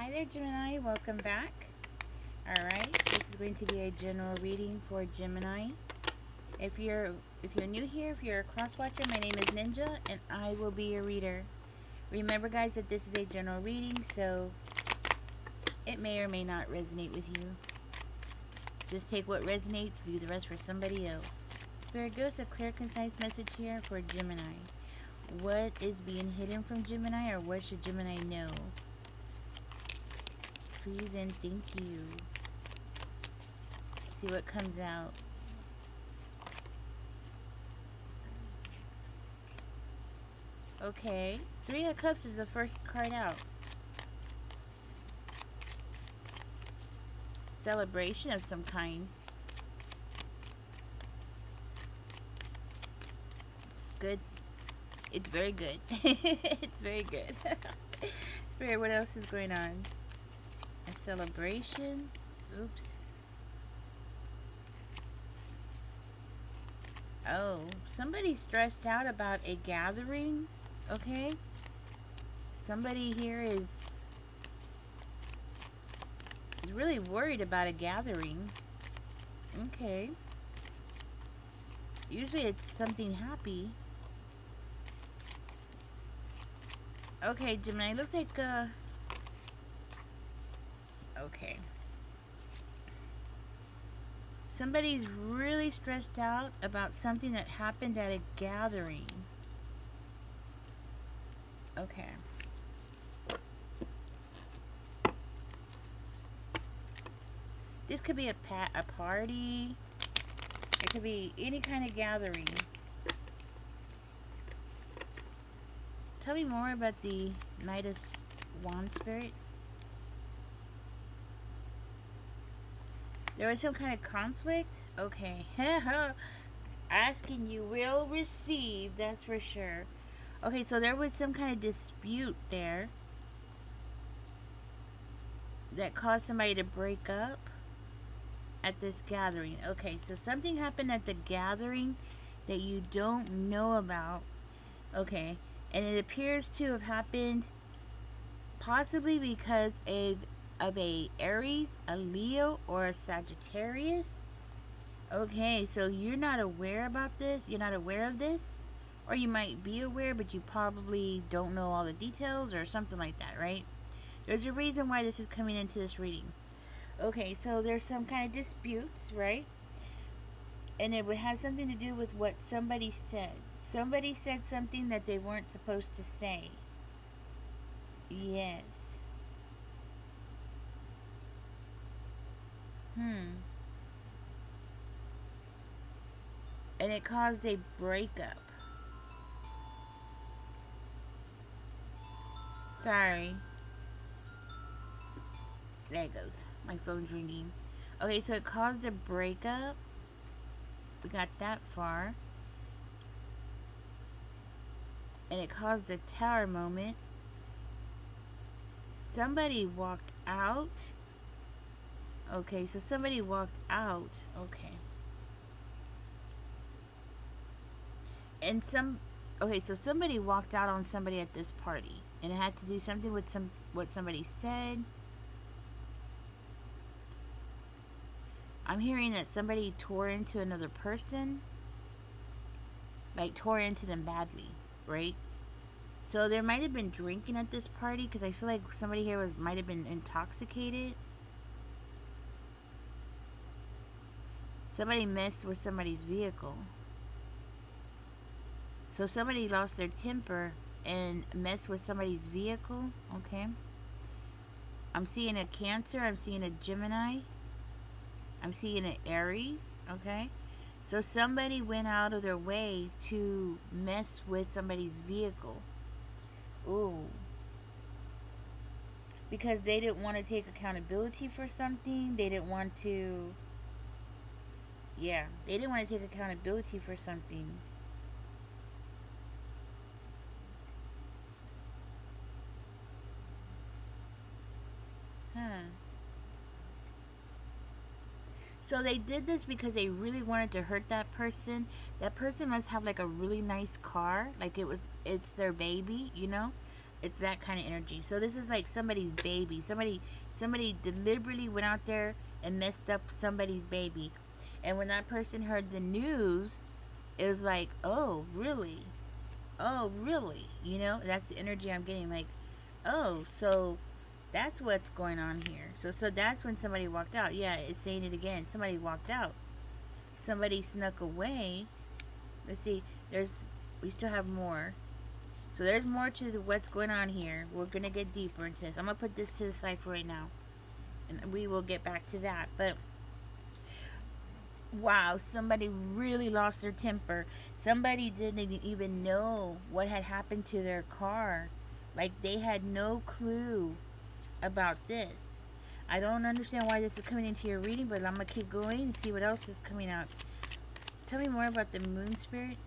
Hi there, Gemini. Welcome back. Alright, this is going to be a general reading for Gemini. If you're new here, if you're a cross watcher, my name is Ninja and I will be your reader. Remember guys that this is a general reading, so it may or may not resonate with you. Just take what resonates, leave the rest for somebody else. Spirit Ghost, a clear, concise message here for Gemini. What is being hidden from Gemini, or what should Gemini know? Please and thank you. See what comes out. Okay, Three of Cups is the first card out. Celebration of some kind. It's good. It's very good. It's very good. Spirit, what else is going on? A celebration. Oops. Oh, somebody's stressed out about a gathering. Okay. Somebody here is really worried about a gathering. Okay. Usually it's something happy. Okay, Gemini, looks like okay. Somebody's really stressed out about something that happened at a gathering. Okay. This could be a party. It could be any kind of gathering. Tell me more about the Knight of Wands, Spirit. There was some kind of conflict? Okay. Asking you will receive, that's for sure. Okay, so there was some kind of dispute there that caused somebody to break up at this gathering. Okay, so something happened at the gathering that you don't know about. Okay, and it appears to have happened possibly because of a Aries, a Leo, or a Sagittarius. Okay, so you're not aware about this. You're not aware of this. Or you might be aware, but you probably don't know all the details or something like that, right? There's a reason why this is coming into this reading. Okay, so there's some kind of disputes, right? And it would have something to do with what somebody said. Somebody said something that they weren't supposed to say. Yes. And it caused a breakup. Sorry. There it goes. My phone's ringing. Okay, so it caused a breakup. We got that far. And it caused a tower moment. Somebody walked out. Okay, so somebody walked out. Okay. And okay, so somebody walked out on somebody at this party. And it had to do something with what somebody said. I'm hearing that somebody tore into another person. Like, tore into them badly, right? So there might have been drinking at this party, because I feel like somebody here might have been intoxicated. Somebody messed with somebody's vehicle. So somebody lost their temper and messed with somebody's vehicle. Okay. I'm seeing a Cancer. I'm seeing a Gemini. I'm seeing an Aries. Okay. So somebody went out of their way to mess with somebody's vehicle. Ooh. Because they didn't want to take accountability for something. They didn't want to... Yeah. They didn't want to take accountability for something. So they did this because they really wanted to hurt that person. That person must have like a really nice car. Like it's their baby, you know? It's that kind of energy. So this is like somebody's baby. Somebody deliberately went out there and messed up somebody's baby. And when that person heard the news, it was like, "Oh, really? Oh, really?" You know, that's the energy I'm getting, like, "Oh, so that's what's going on here." So that's when somebody walked out. Yeah, it's saying it again. Somebody walked out. Somebody snuck away. Let's see. We still have more. So there's more to what's going on here. We're going to get deeper into this. I'm going to put this to the side for right now. And we will get back to that. But wow, somebody really lost their temper. Somebody didn't even know what had happened to their car. Like they had no clue about this. I don't understand why this is coming into your reading, but I'm going to keep going and see what else is coming out. Tell me more about the moon spirit.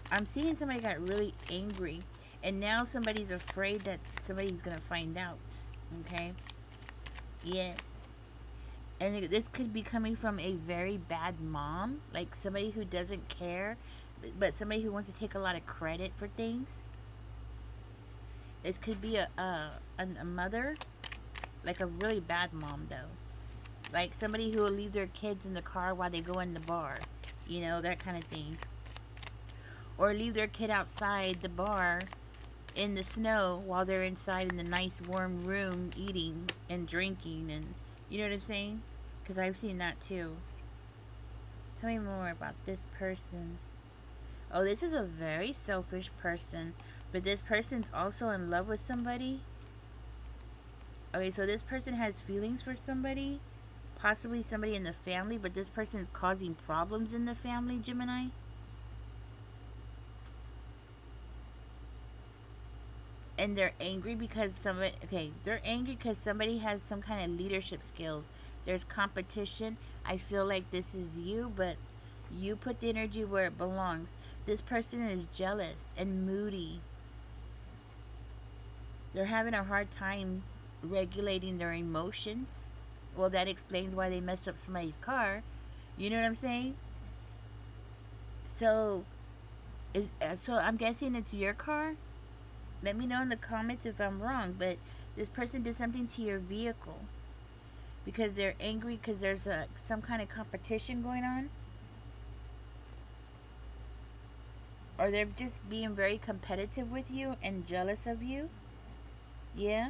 I'm seeing somebody got really angry, and now somebody's afraid that somebody's going to find out. Okay? Yes. And this could be coming from a very bad mom, like somebody who doesn't care, but somebody who wants to take a lot of credit for things. This could be a mother, like a really bad mom though, like somebody who will leave their kids in the car while they go in the bar, you know, that kind of thing, or leave their kid outside the bar in the snow while they're inside in the nice warm room eating and drinking, and you know what I'm saying? Because I've seen that too. Tell me more about this person. Oh, this is a very selfish person, but this person's also in love with somebody. Okay, so this person has feelings for somebody, possibly somebody in the family, but this person is causing problems in the family, Gemini. And they're angry because they're angry because somebody has some kind of leadership skills. There's competition. I feel like this is you, but you put the energy where it belongs. This person is jealous and moody. They're having a hard time regulating their emotions. Well, that explains why they messed up somebody's car. You know what I'm saying? So, so I'm guessing it's your car. Let me know in the comments if I'm wrong, but this person did something to your vehicle because they're angry because there's some kind of competition going on, or they're just being very competitive with you and jealous of you. Yeah.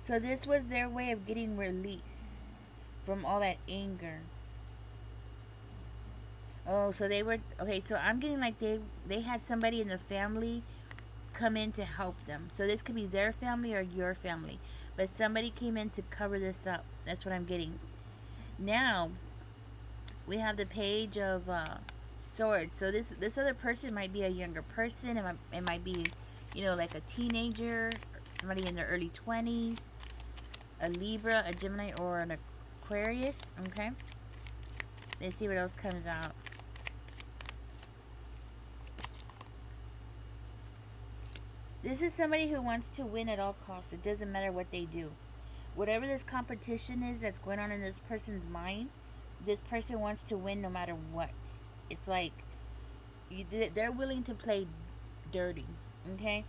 So this was their way of getting release from all that anger. Oh, so they were okay. So I'm getting like they had somebody in the family come in to help them. So this could be their family or your family, but somebody came in to cover this up. That's what I'm getting. Now we have the page of swords. So this other person might be a younger person. It might be, you know, like a teenager, somebody in their early 20s, a Libra, a Gemini, or an Aquarius. Okay. Let's see what else comes out. This is somebody who wants to win at all costs. It doesn't matter what they do. Whatever this competition is that's going on in this person's mind, this person wants to win no matter what. It's like they're willing to play dirty, okay?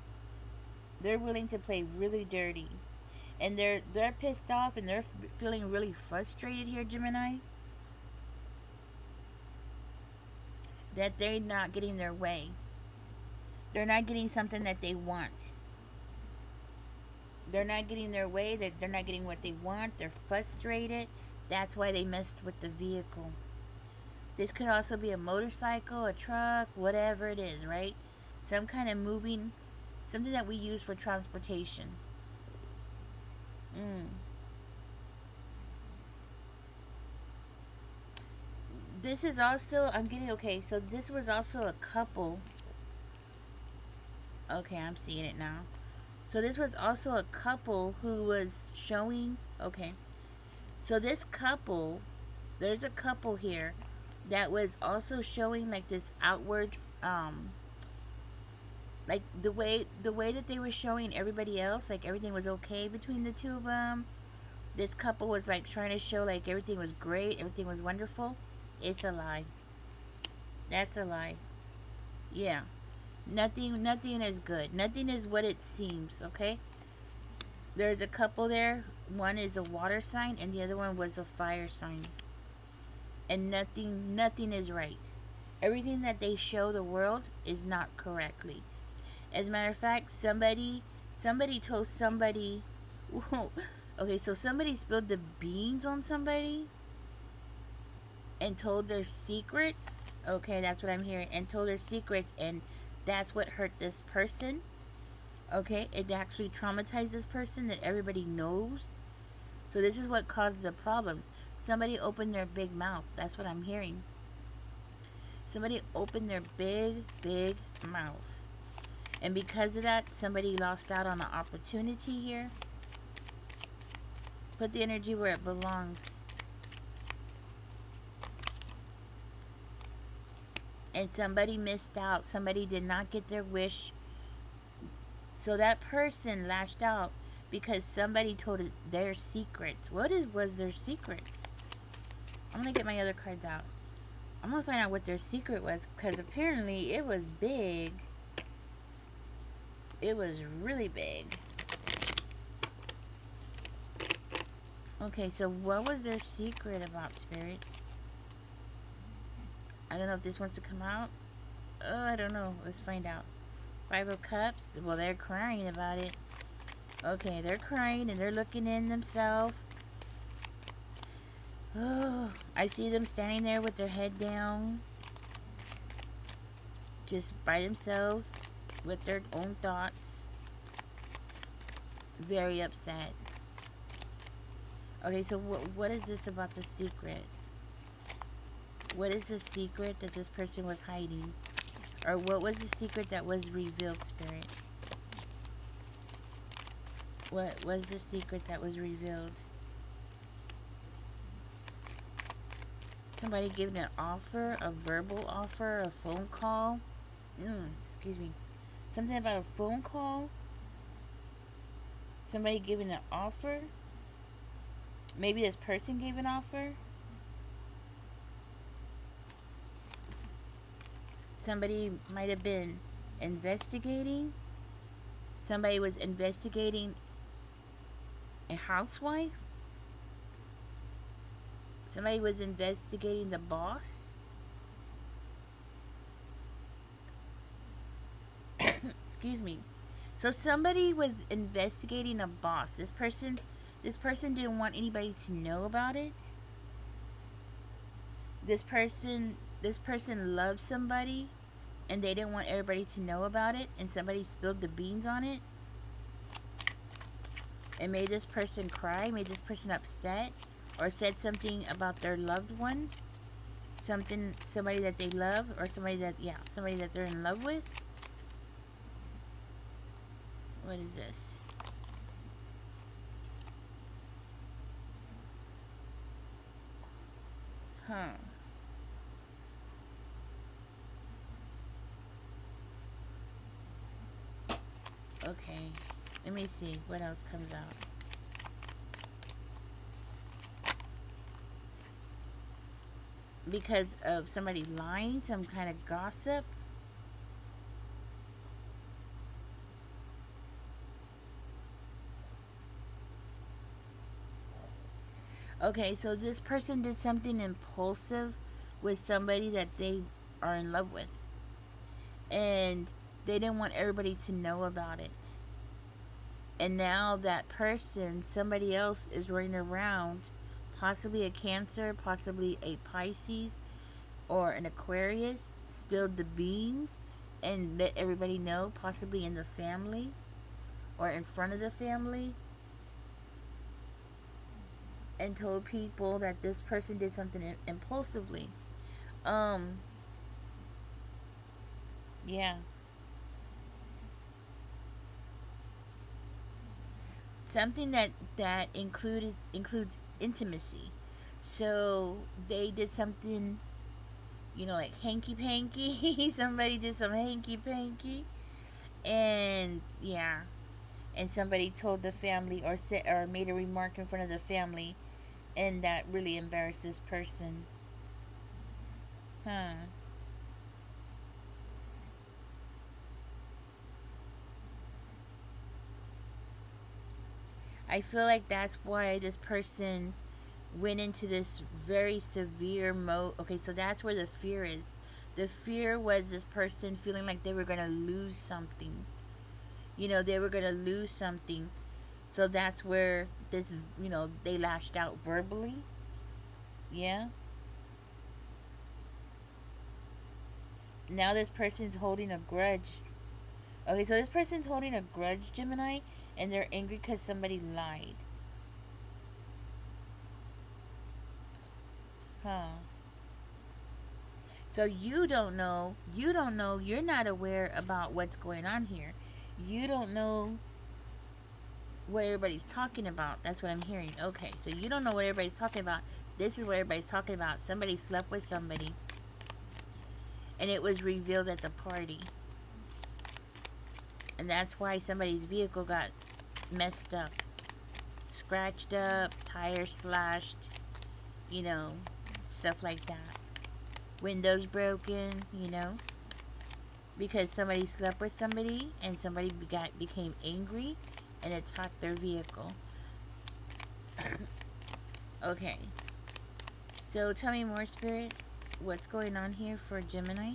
They're willing to play really dirty. And they're pissed off and they're feeling really frustrated here, Gemini. That they're not getting their way. They're not getting something that they want. They're not getting their way. They're not getting what they want. They're frustrated. That's why they messed with the vehicle. This could also be a motorcycle, a truck, whatever it is, right? Some kind of moving, something that we use for transportation. This is also, I'm getting, okay, so this was also a couple. Okay, I'm seeing it now. So this was also a couple who was showing, okay. So this couple, there's a couple here that was also showing like this outward, like the way that they were showing everybody else, like everything was okay between the two of them. This couple was like trying to show like everything was great, everything was wonderful. It's a lie. That's a lie. Yeah. Nothing is good. Nothing is what it seems, okay? There's a couple there. One is a water sign and the other one was a fire sign. And nothing is right. Everything that they show the world is not correctly. As a matter of fact, somebody told somebody okay, so somebody spilled the beans on somebody and told their secrets. Okay, that's what I'm hearing. And told their secrets, and that's what hurt this person. Okay, it actually traumatized this person that everybody knows. So this is what caused the problems. Somebody opened their big mouth. That's what I'm hearing. Somebody opened their big mouth. And because of that, somebody lost out on an opportunity here. Put the energy where it belongs. And somebody missed out. Somebody did not get their wish. So that person lashed out because somebody told it their secrets. Was their secrets? I'm going to get my other cards out. I'm going to find out what their secret was, because apparently it was big. It was really big. Okay, so what was their secret about, Spirit? I don't know if this wants to come out. Oh, I don't know. Let's find out. Five of Cups. Well, they're crying about it. Okay, they're crying and they're looking in themselves. Oh, I see them standing there with their head down. Just by themselves with their own thoughts. Very upset. Okay, so what is this about the secret? What is the secret that this person was hiding? Or what was the secret that was revealed, Spirit? What was the secret that was revealed? Somebody giving an offer, a verbal offer, a phone call. Excuse me. Something about a phone call. Somebody giving an offer. Maybe this person gave an offer. Somebody might have been investigating. Somebody was investigating a housewife. Somebody was investigating the boss. Excuse me. So somebody was investigating a boss. This person didn't want anybody to know about it. This person loved somebody and they didn't want everybody to know about it, and somebody spilled the beans on it. It made this person cry, made this person upset, or said something about their loved one. Somebody that they love, or somebody that they're in love with. What is this? Huh. Okay. Let me see what else comes out. Because of somebody lying, some kind of gossip. Okay, so this person did something impulsive with somebody that they are in love with. And they didn't want everybody to know about it. And now that person, somebody else, is running around, possibly a Cancer, possibly a Pisces, or an Aquarius, spilled the beans and let everybody know, possibly in the family or in front of the family, and told people that this person did something impulsively. Yeah. Something that includes intimacy. So they did something, like hanky panky. Somebody did some hanky panky, and yeah, and somebody told the family or said or made a remark in front of the family, and that really embarrassed this person. Huh. I feel like that's why this person went into this very severe mode. Okay, so that's where the fear is. The fear was this person feeling like they were going to lose something. You know, they were going to lose something. So that's where this, they lashed out verbally. Yeah. Now this person's holding a grudge. Okay, so this person's holding a grudge, Gemini, and they're angry because somebody lied. Huh. So you're not aware about what's going on here. You don't know what everybody's talking about. That's what I'm hearing. Okay, so you don't know what everybody's talking about. This is what everybody's talking about. Somebody slept with somebody, and it was revealed at the party. And that's why somebody's vehicle got messed up, scratched up, tires slashed, you know, stuff like that. Windows broken, because somebody slept with somebody and somebody became angry and attacked their vehicle. Okay. So tell me more, Spirit. What's going on here for Gemini?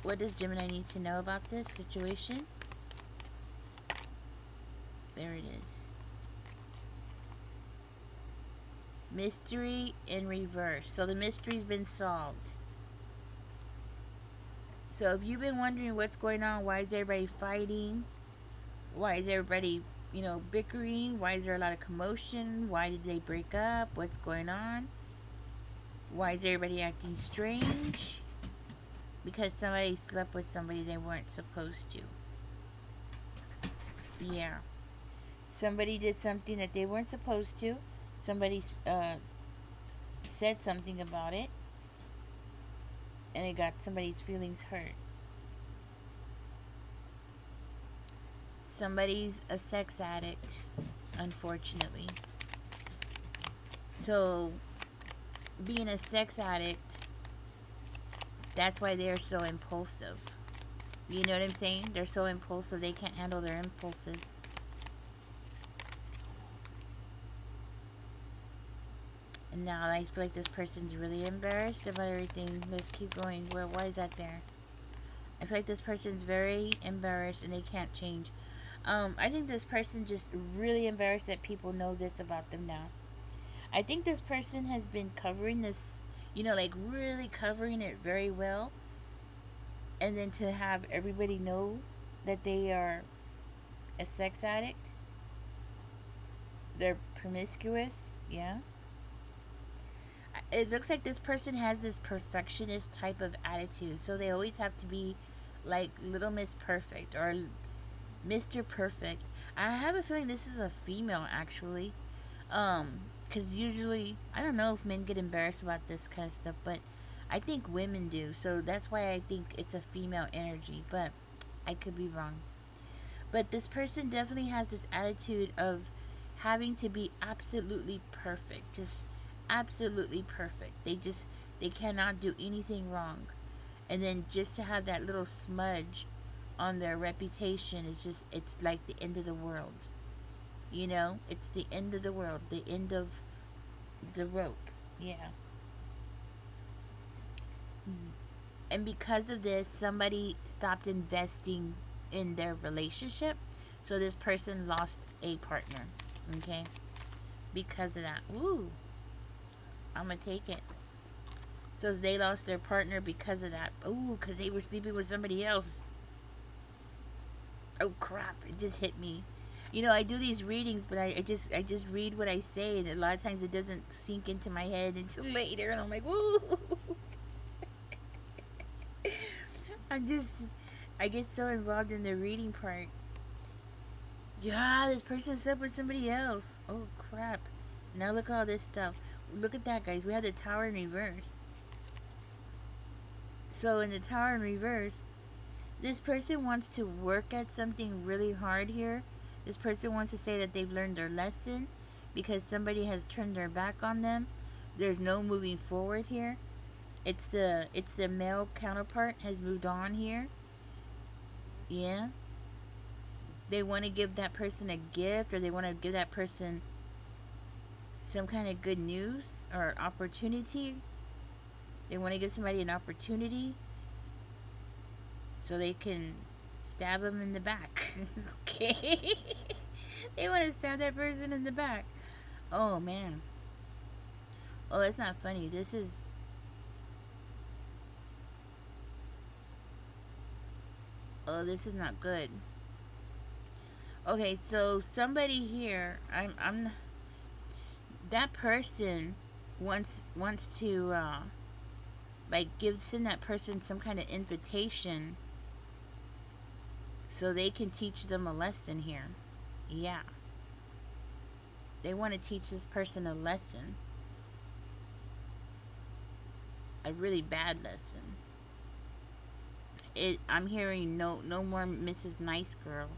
What does Gemini need to know about this situation? There it is. Mystery in reverse. So the mystery's been solved. So if you've been wondering what's going on, why is everybody fighting? Why is everybody, bickering? Why is there a lot of commotion? Why did they break up? What's going on? Why is everybody acting strange? Because somebody slept with somebody they weren't supposed to. Yeah. Somebody did something that they weren't supposed to. Somebody said something about it. And it got somebody's feelings hurt. Somebody's a sex addict, unfortunately. So, being a sex addict, that's why they're so impulsive. You know what I'm saying? They're so impulsive, they can't handle their impulses. And now I feel like this person's really embarrassed about everything. Let's keep going. Why is that there? I feel like this person's very embarrassed and they can't change. I think this person just really embarrassed that people know this about them now. I think this person has been covering this, like really covering it very well. And then to have everybody know that they are a sex addict. They're promiscuous, yeah. It looks like this person has this perfectionist type of attitude. So they always have to be like Little Miss Perfect or Mr. Perfect. I have a feeling this is a female actually. Because usually, I don't know if men get embarrassed about this kind of stuff, but I think women do. So that's why I think it's a female energy, but I could be wrong. But this person definitely has this attitude of having to be absolutely perfect. Just absolutely perfect. They cannot do anything wrong. And then just to have that little smudge on their reputation it's like the end of the world. It's the end of the world, the end of the rope. Yeah. And because of this, somebody stopped investing in their relationship. So this person lost a partner. Okay? Because of that. Woo. I'm going to take it. So they lost their partner because of that. Ooh, because they were sleeping with somebody else. Oh, crap. It just hit me. I do these readings, but I just read what I say, and a lot of times it doesn't sink into my head until later, and I'm like, woo! I get so involved in the reading part. Yeah, this person slept with somebody else. Oh, crap. Now look at all this stuff. Look at that, guys. We have the Tower in reverse. So in the Tower in reverse, this person wants to work at something really hard here. This person wants to say that they've learned their lesson because somebody has turned their back on them. There's no moving forward here. It's the male counterpart has moved on here. Yeah. They want to give that person a gift, or they want to give that person some kind of good news or opportunity. They want to give somebody an opportunity so they can stab them in the back. Okay? They want to stab that person in the back. Oh, man. Oh, it's not funny. This is... Oh, this is not good. Okay, so somebody here, I'm that person wants to like send that person some kind of invitation so they can teach them a lesson here. Yeah. They want to teach this person a lesson. A really bad lesson. I'm hearing no more Mrs. Nice Girl,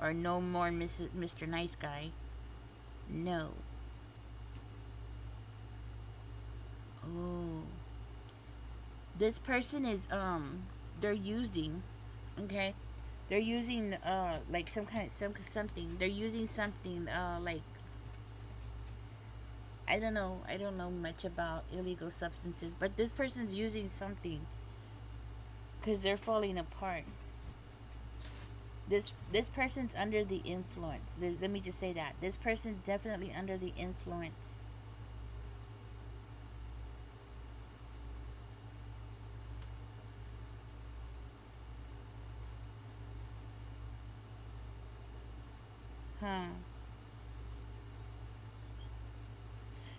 or no more Mr. Nice Guy. No. Oh. This person is they're using, okay? They're using like something. They're using something like, I don't know much about illegal substances, but this person's using something because they're falling apart. This person's under the influence. Let me just say that. This person's definitely under the influence. Huh.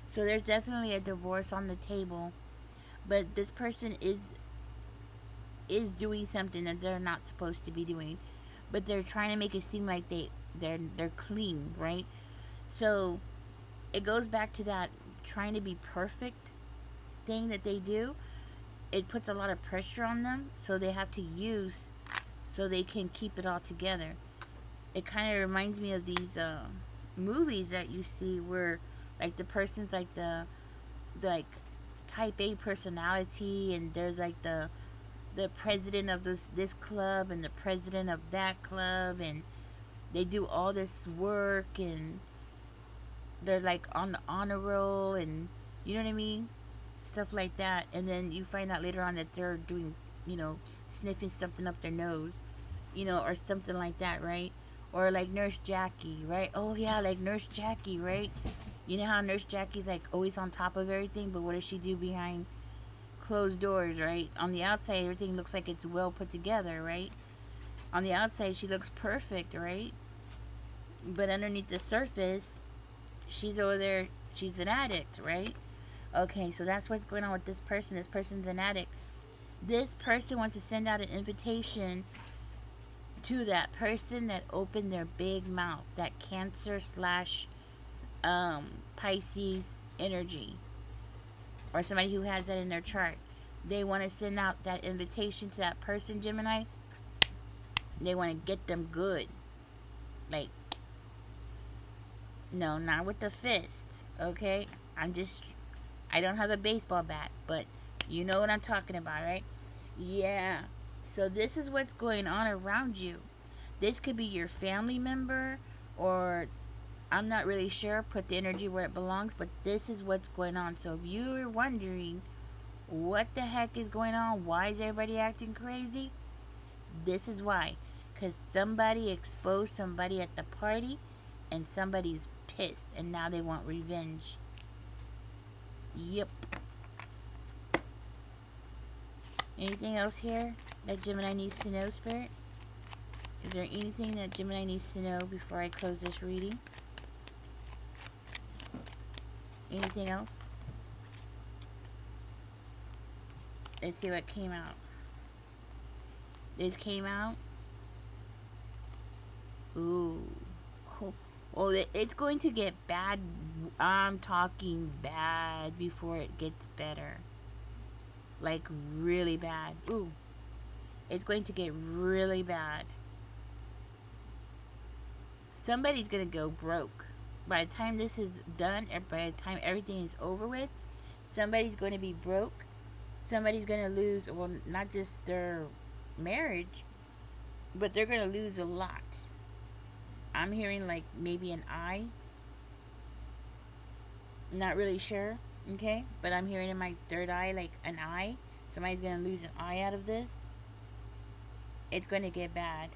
So there's definitely a divorce on the table, but this person is doing something that they're not supposed to be doing, but they're trying to make it seem like they're clean, right? So it goes back to that trying to be perfect thing that they do. It puts a lot of pressure on them, so they have to use so they can keep it all together. It kind of reminds me of these movies that you see where like the person's like the like type A personality, and they're like the president of this club and the president of that club, and they do all this work, and they're like on the honor roll, and you know what I mean, stuff like that. And then you find out later on that they're doing, sniffing something up their nose, or something like that, right? Or like Nurse Jackie, right? Oh yeah, like Nurse Jackie, right? You know how Nurse Jackie's like always on top of everything, but what does she do behind closed doors, right? On the outside, everything looks like it's well put together, right? On the outside, she looks perfect, right? But underneath the surface, she's over there, she's an addict, right? Okay, so that's what's going on with this person. This person's an addict. This person wants to send out an invitation to that person that opened their big mouth, that Cancer slash Pisces energy, or somebody who has that in their chart. They want to send out that invitation to that person, Gemini. They want to get them good. Like, no, not with the fist, okay? I don't have a baseball bat, but you know what I'm talking about, right? Yeah. So this is what's going on around you. This could be your family member, or I'm not really sure. Put the energy where it belongs, but this is what's going on. So if you're wondering what the heck is going on, why is everybody acting crazy, this is why. Because somebody exposed somebody at the party, and somebody's pissed, and now they want revenge. Yep. Anything else here that Gemini needs to know, Spirit? Is there anything that Gemini needs to know before I close this reading? Anything else? Let's see what came out. This came out. Ooh. Oh, it's going to get bad. I'm talking bad before it gets better. Like really bad. Ooh. It's going to get really bad. Somebody's going to go broke. By the time this is done, or by the time everything is over with, somebody's going to be broke. Somebody's going to lose, well, not just their marriage, but they're going to lose a lot. I'm hearing like maybe an eye. Not really sure. Okay, but I'm hearing in my third eye like an eye. Somebody's gonna lose an eye out of this. It's gonna get bad.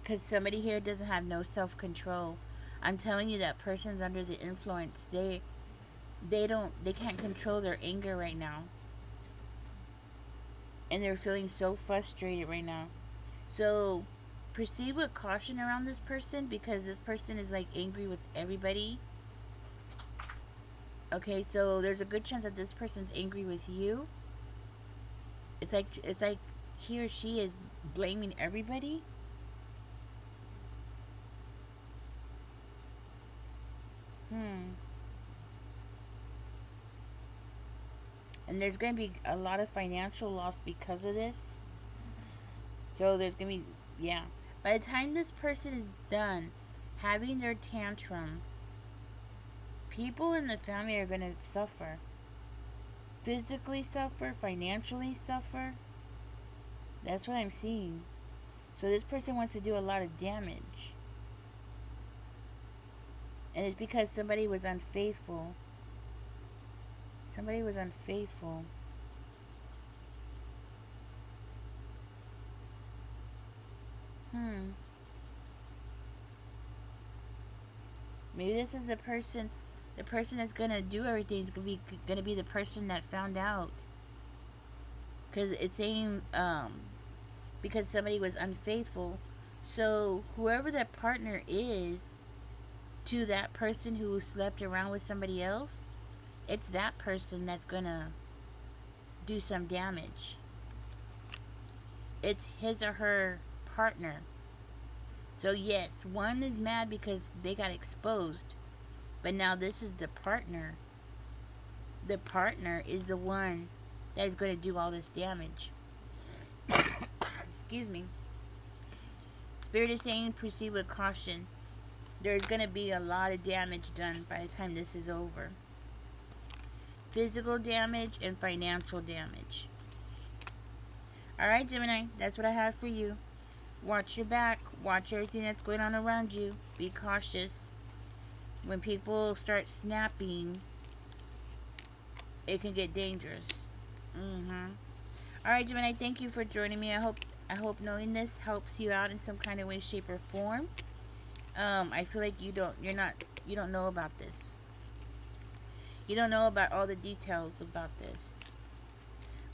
Because somebody here doesn't have no self-control. I'm telling you, that person's under the influence. They can't control their anger right now, and they're feeling so frustrated right now. So proceed with caution around this person, because this person is like angry with everybody. Okay, so there's a good chance that this person's angry with you. It's like he or she is blaming everybody. Hmm. And there's going to be a lot of financial loss because of this. So there's going to be, yeah. By the time this person is done having their tantrum, people in the family are going to suffer. Physically suffer, financially suffer. That's what I'm seeing. So this person wants to do a lot of damage. And it's because somebody was unfaithful. Somebody was unfaithful. Hmm. Maybe this is the person. The person that's gonna do everything is gonna be the person that found out. Cause it's saying because somebody was unfaithful. So whoever that partner is to that person who slept around with somebody else, it's that person that's gonna do some damage. It's his or her partner. So yes, one is mad because they got exposed, but now this is the partner. The partner is the one that is going to do all this damage. Excuse me. Spirit is saying proceed with caution. There's going to be a lot of damage done by the time this is over. Physical damage and financial damage. Alright, Gemini, that's what I have for you. Watch your back. Watch everything that's going on around you. Be cautious. When people start snapping, it can get dangerous. Alright, Gemini, thank you for joining me. I hope knowing this helps you out in some kind of way, shape, or form. I feel like you don't know about this. You don't know about all the details about this.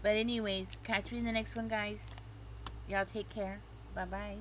But anyways, catch me in the next one, guys. Y'all take care. Bye-bye.